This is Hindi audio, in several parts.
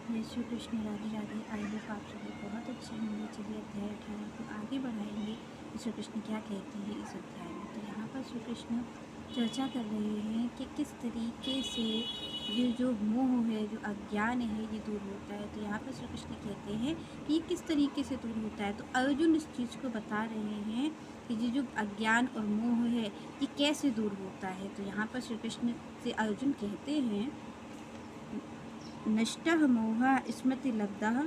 जय श्री कृष्ण, राधे राधे। आई होप आप सभी बहुत अच्छे होंगे। चलिए अध्याय 18 को आगे बढ़ाएंगे कि श्री कृष्ण क्या कहते हैं इस अध्याय में। तो यहाँ पर श्री कृष्ण चर्चा कर रहे हैं कि किस तरीके से ये जो मोह है, जो अज्ञान है, ये दूर होता है। तो यहाँ पर श्री कृष्ण कहते हैं कि ये किस तरीके से दूर होता है। तो अर्जुन इस चीज़ को बता रहे हैं कि ये जो अज्ञान और मोह है, ये कैसे दूर होता है। तो यहाँ पर श्री कृष्ण से अर्जुन कहते हैं, नष्टः मोहः स्मृतिलब्धः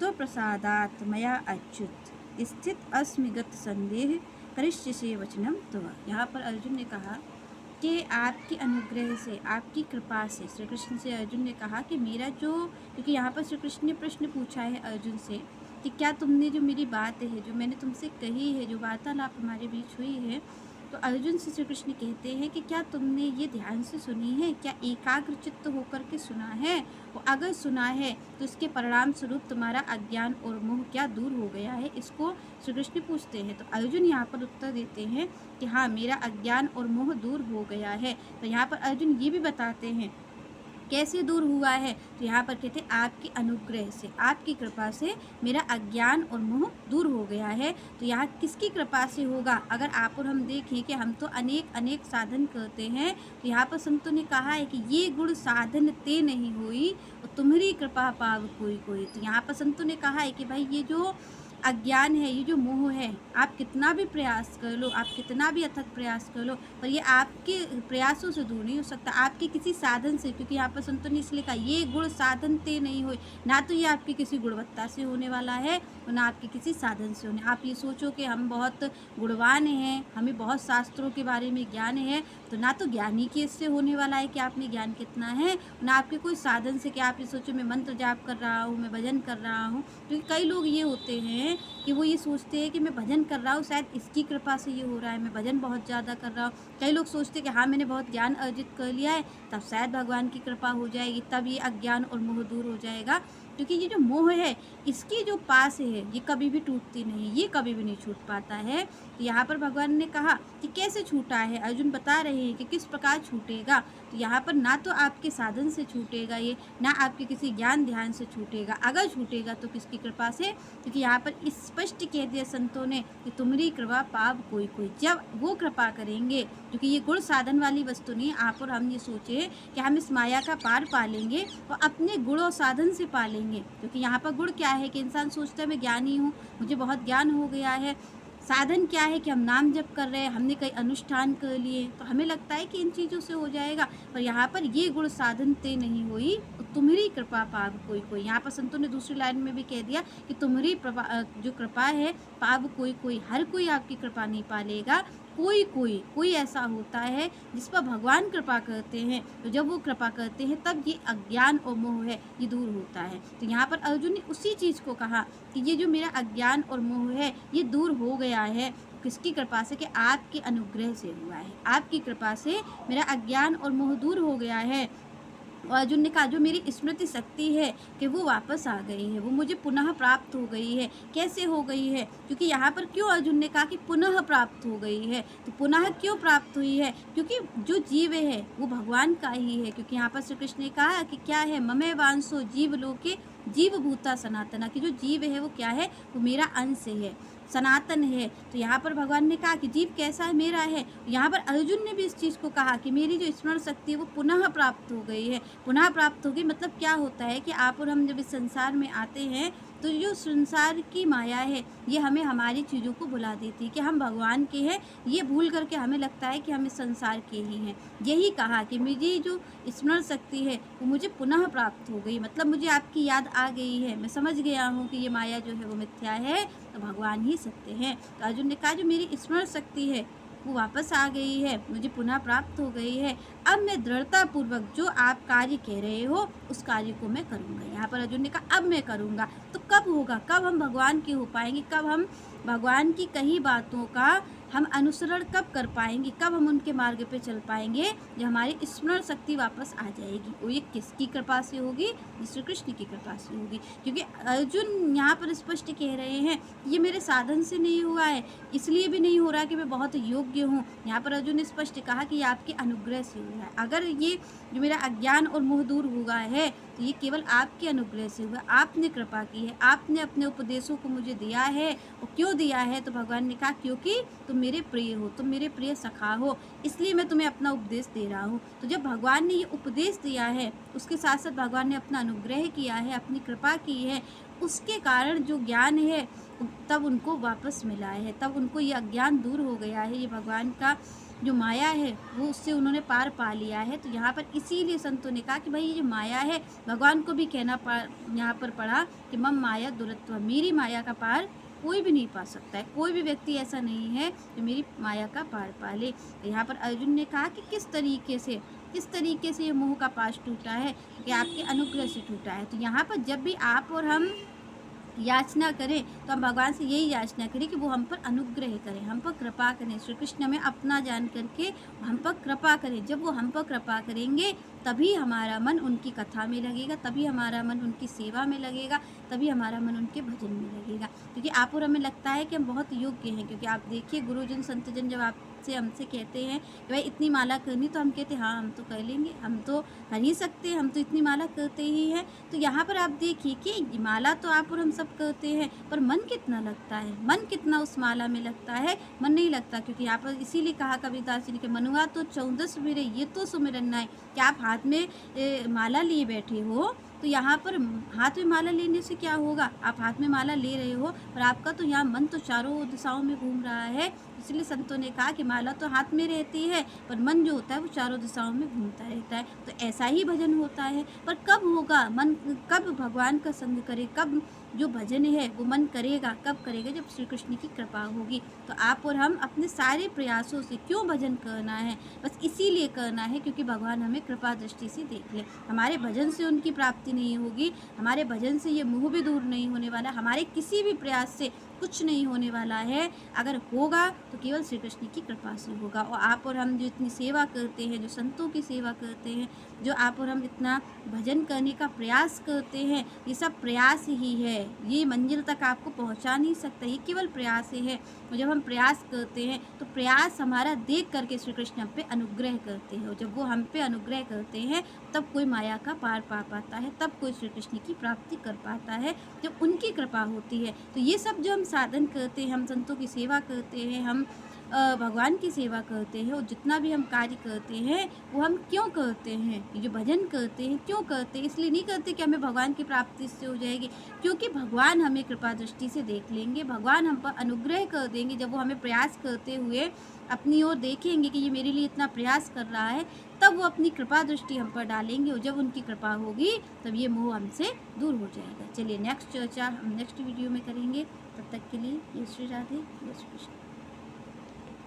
तो प्रसादात् मया अच्युत स्थित अस्मि गत संदेह करिष्यसे वचनम तव। यहाँ पर अर्जुन ने कहा कि आपके अनुग्रह से, आपकी कृपा से, श्री कृष्ण से अर्जुन ने कहा कि मेरा जो, क्योंकि यहाँ पर श्री कृष्ण ने प्रश्न पूछा है अर्जुन से कि क्या तुमने जो मेरी बात है, जो मैंने तुमसे कही है, जो वार्तालाप हमारे बीच हुई है, तो अर्जुन से श्री कृष्ण कहते हैं कि क्या तुमने ये ध्यान से सुनी है, क्या एकाग्र चित्त होकर के सुना है। और अगर सुना है तो इसके परिणाम स्वरूप तुम्हारा अज्ञान और मोह क्या दूर हो गया है, इसको श्री कृष्ण पूछते हैं। तो अर्जुन यहाँ पर उत्तर देते हैं कि हाँ, मेरा अज्ञान और मोह दूर हो गया है। तो यहाँ पर अर्जुन ये भी बताते हैं कैसे दूर हुआ है। तो यहाँ पर कहते हैं आपके अनुग्रह से, आपकी कृपा से मेरा अज्ञान और मोह दूर हो गया है। तो यहाँ किसकी कृपा से होगा। अगर आप और हम देखें कि हम तो अनेक अनेक साधन करते हैं, तो यहाँ पर संतों ने कहा है कि ये गुण साधन ते नहीं हुई और तुम्हारी कृपा पाव कोई कोई। तो यहाँ पर संतों ने कहा है कि भाई ये जो अज्ञान है, ये जो मोह है, आप कितना भी प्रयास कर लो, आप कितना भी अथक प्रयास कर लो, पर ये आपके प्रयासों से दूर नहीं हो सकता, आपके किसी साधन से। क्योंकि यहाँ पर संतों ने इसलिए कहा ये गुण साधन ते नहीं हुए, ना तो ये आपकी किसी गुणवत्ता से होने वाला है और ना आपके किसी साधन से होने। आप ये सोचो कि हम बहुत गुणवान हैं, हमें बहुत शास्त्रों के बारे में ज्ञान है, तो ना तो ज्ञानी के इससे होने वाला है कि आप में ज्ञान कितना है, ना आपके कोई साधन से कि आप ये सोचो मैं मंत्र जाप कर रहा हूँ, मैं भजन कर रहा हूँ। क्योंकि कई लोग ये होते हैं कि वो ये सोचते हैं कि मैं भजन कर रहा हूँ, शायद इसकी कृपा से ये हो रहा है, मैं भजन बहुत ज़्यादा कर रहा हूँ। कई लोग सोचते हैं कि हाँ, मैंने बहुत ज्ञान अर्जित कर लिया है, तब शायद भगवान की कृपा हो जाएगी, तब ये अज्ञान और मोह दूर हो जाएगा। क्योंकि ये जो मोह है, इसकी जो पास है, ये कभी भी टूटती नहीं, ये कभी भी नहीं छूट पाता है। तो यहाँ पर भगवान ने कहा कि कैसे छूटा है, अर्जुन बता रहे हैं कि किस प्रकार छूटेगा। तो यहाँ पर ना तो आपके साधन से छूटेगा ये, ना आपके किसी ज्ञान ध्यान से छूटेगा। अगर छूटेगा तो किसकी कृपा से। क्योंकि यहाँ पर स्पष्ट कह दिया संतों ने कि तुम्हारी कृपा पाव कोई कोई। जब वो कृपा करेंगे, क्योंकि ये गुण साधन वाली वस्तु नहीं, आप और हम ये सोचे कि हम इस माया का पार पालेंगे और अपने गुण और साधन से पालेंगे। क्योंकि यहाँ पर गुण क्या है कि इंसान सोचता है मैं ज्ञानी हूँ, मुझे बहुत ज्ञान हो गया है। साधन क्या है कि हम नाम जप कर रहे हैं, हमने कई अनुष्ठान कर लिए, तो हमें लगता है कि इन चीज़ों से हो जाएगा। पर यहाँ पर ये गुण साधन ते नहीं हुई, तुम्हारी कृपा पाव कोई कोई। यहाँ पर संतों ने दूसरी लाइन में भी कह दिया कि तुम्हारी जो कृपा है पाव कोई कोई, हर कोई आपकी कृपा नहीं पालेगा, कोई कोई कोई ऐसा होता है जिस पर भगवान कृपा करते हैं। तो जब वो कृपा करते हैं तब ये अज्ञान और मोह है, ये दूर होता है। तो यहाँ पर अर्जुन ने उसी चीज़ को कहा कि ये जो मेरा अज्ञान और मोह है, ये दूर हो गया है। किसकी कृपा से कि आपके अनुग्रह से हुआ है, आपकी कृपा से मेरा अज्ञान और मोह दूर हो गया है। और अर्जुन ने कहा जो मेरी स्मृति शक्ति है कि वो वापस आ गई है, वो मुझे पुनः प्राप्त हो गई है। कैसे हो गई है, क्योंकि यहाँ पर क्यों अर्जुन ने कहा कि पुनः प्राप्त हो गई है। तो पुनः क्यों प्राप्त हुई है, क्योंकि जो जीव है वो भगवान का ही है। क्योंकि यहाँ पर श्री कृष्ण ने कहा कि क्या है, ममे वांसो जीव लोके जीव भूता सनातना, कि जो जीव है वो क्या है, वो मेरा अंश है, सनातन है। तो यहाँ पर भगवान ने कहा कि जीव कैसा है, मेरा है। यहाँ पर अर्जुन ने भी इस चीज़ को कहा कि मेरी जो स्मरण शक्ति है वो पुनः प्राप्त हो गई है। पुनः प्राप्त हो गई मतलब क्या होता है कि आप और हम जब इस संसार में आते हैं, तो जो संसार की माया है ये हमें हमारी चीज़ों को भुला देती है कि हम भगवान के हैं। ये भूल करके हमें लगता है कि हम इस संसार के ही हैं। यही कहा कि मेरी जो स्मरण शक्ति है वो मुझे पुनः प्राप्त हो गई, मतलब मुझे आपकी याद आ गई है, मैं समझ गया हूँ कि ये माया जो है वो मिथ्या है, तो भगवान ही सत्य हैं। तो अर्जुन ने कहा जो मेरी स्मरण शक्ति है वो वापस आ गई है, मुझे पुनः प्राप्त हो गई है। अब मैं दृढ़तापूर्वक जो आप कार्य कह रहे हो उस कार्य को मैं करूँगा। यहाँ पर अर्जुन ने कहा अब मैं करूँगा। तो कब होगा, कब हम भगवान के हो पाएंगे, कब हम भगवान की कही बातों का हम अनुसरण कब कर पाएंगे, कब हम उनके मार्ग पे चल पाएंगे, जब हमारी स्मरण शक्ति वापस आ जाएगी। वो ये किसकी कृपा से होगी, श्री कृष्ण की कृपा से होगी। क्योंकि अर्जुन यहाँ पर स्पष्ट कह रहे हैं ये मेरे साधन से नहीं हुआ है, इसलिए भी नहीं हो रहा कि मैं बहुत योग्य हूँ। यहाँ पर अर्जुन ने स्पष्ट कहा कि ये आपके अनुग्रह से हुआ है। अगर ये जो मेरा अज्ञान और मोह दूर हुआ है तो ये केवल आपके अनुग्रह से हुआ, आपने कृपा की है, आपने अपने उपदेशों को मुझे दिया है। और क्यों दिया है? तो भगवान ने कहा क्योंकि तुम मेरे प्रिय हो, तुम मेरे प्रिय सखा हो, इसलिए मैं तुम्हें अपना उपदेश दे रहा हूँ। तो जब भगवान ने ये उपदेश दिया है, उसके साथ साथ भगवान ने अपना अनुग्रह किया है, अपनी कृपा की है, उसके कारण जो ज्ञान है तब उनको वापस मिला है, तब उनको ये अज्ञान दूर हो गया है, ये भगवान का जो माया है वो उससे उन्होंने पार पा लिया है। तो यहाँ पर इसीलिए संतों ने कहा कि भाई ये जो माया है, भगवान को भी कहना यहाँ पर पड़ा कि मम माया दुरत्व, मेरी माया का पार कोई भी नहीं पा सकता है, कोई भी व्यक्ति ऐसा नहीं है जो मेरी माया का पार पा ले। तो यहाँ पर अर्जुन ने कहा कि किस तरीके से ये मोह का पाश टूटा है, कि आपके अनुग्रह से टूटा है। तो यहाँ पर जब भी आप और हम याचना करें तो हम भगवान से यही याचना करें कि वो हम पर अनुग्रह करें, हम पर कृपा करें। श्री कृष्ण हमें अपना जान करके हम पर कृपा करें। जब वो हम पर कृपा करेंगे तभी हमारा मन उनकी कथा में लगेगा, तभी हमारा मन उनकी सेवा में लगेगा, तभी हमारा मन उनके भजन में लगेगा। क्योंकि आप और हमें लगता है कि हम बहुत योग्य हैं, क्योंकि आप देखिए गुरुजन संतजन जब आपसे हमसे कहते हैं कि भाई इतनी माला करनी, तो हम कहते हैं हाँ हम तो कर लेंगे, हम तो कर ही सकते हैं, हम तो इतनी माला करते ही हैं। तो यहाँ पर आप देखिए कि माला तो आप और हम सब करते हैं, पर मन कितना लगता है, मन कितना उस माला में लगता है? मन नहीं लगता। क्योंकि यहाँ पर इसीलिए कहा कबीरदास जी ने कि मनुआ तो 14 सुमिरे ये तो सुमिरन नाय, कि आप हाथ में माला लिए बैठे हो, तो यहाँ पर हाथ में माला लेने से क्या होगा? आप हाथ में माला ले रहे हो पर आपका तो यहाँ मन तो चारों दिशाओं में घूम रहा है। इसलिए संतों ने कहा कि माला तो हाथ में रहती है पर मन जो होता है वो चारों दिशाओं में घूमता रहता है। तो ऐसा ही भजन होता है। पर कब होगा मन, कब भगवान का संग करे, कब जो भजन है वो मन करेगा? कब करेगा? जब श्री कृष्ण की कृपा होगी। तो आप और हम अपने सारे प्रयासों से क्यों भजन करना है? बस इसीलिए करना है क्योंकि भगवान हमें कृपा दृष्टि से देख ले। हमारे भजन से उनकी प्राप्ति नहीं होगी, हमारे भजन से ये मोह भी दूर नहीं होने वाला, हमारे किसी भी प्रयास से कुछ नहीं होने वाला है। अगर होगा तो केवल श्री कृष्ण की कृपा से होगा। और आप और हम जो इतनी सेवा करते हैं, जो संतों की सेवा करते हैं, जो आप और हम इतना भजन करने का प्रयास करते हैं, ये सब प्रयास ही है। ये मंजिल तक आपको पहुंचा नहीं सकता, ये केवल प्रयास ही है। और जब हम प्रयास करते हैं तो प्रयास हमारा देख करके श्री कृष्ण हम पे अनुग्रह करते हैं। और जब वो हम पे अनुग्रह करते हैं तब कोई माया का पार पा पाता है, तब कोई श्री कृष्ण की प्राप्ति कर पाता है, जब उनकी कृपा होती है। तो ये सब जो हम साधन करते हैं, हम संतों की सेवा करते हैं, हम भगवान की सेवा करते हैं, और जितना भी हम कार्य करते हैं वो हम क्यों करते हैं? ये जो भजन करते हैं क्यों करते हैं? इसलिए नहीं करते कि हमें भगवान की प्राप्ति इससे हो जाएगी, क्योंकि भगवान हमें कृपा दृष्टि से देख लेंगे, भगवान हम पर अनुग्रह कर देंगे। जब वो हमें प्रयास करते हुए अपनी ओर देखेंगे कि ये मेरे लिए इतना प्रयास कर रहा है, तब वो अपनी कृपा दृष्टि हम पर डालेंगे। और जब उनकी कृपा होगी तब ये मोह हमसे दूर हो जाएगा। चलिए नेक्स्ट चर्चा हम नेक्स्ट वीडियो में करेंगे। तब तक के लिए जय श्री राधे, जय श्री कृष्ण।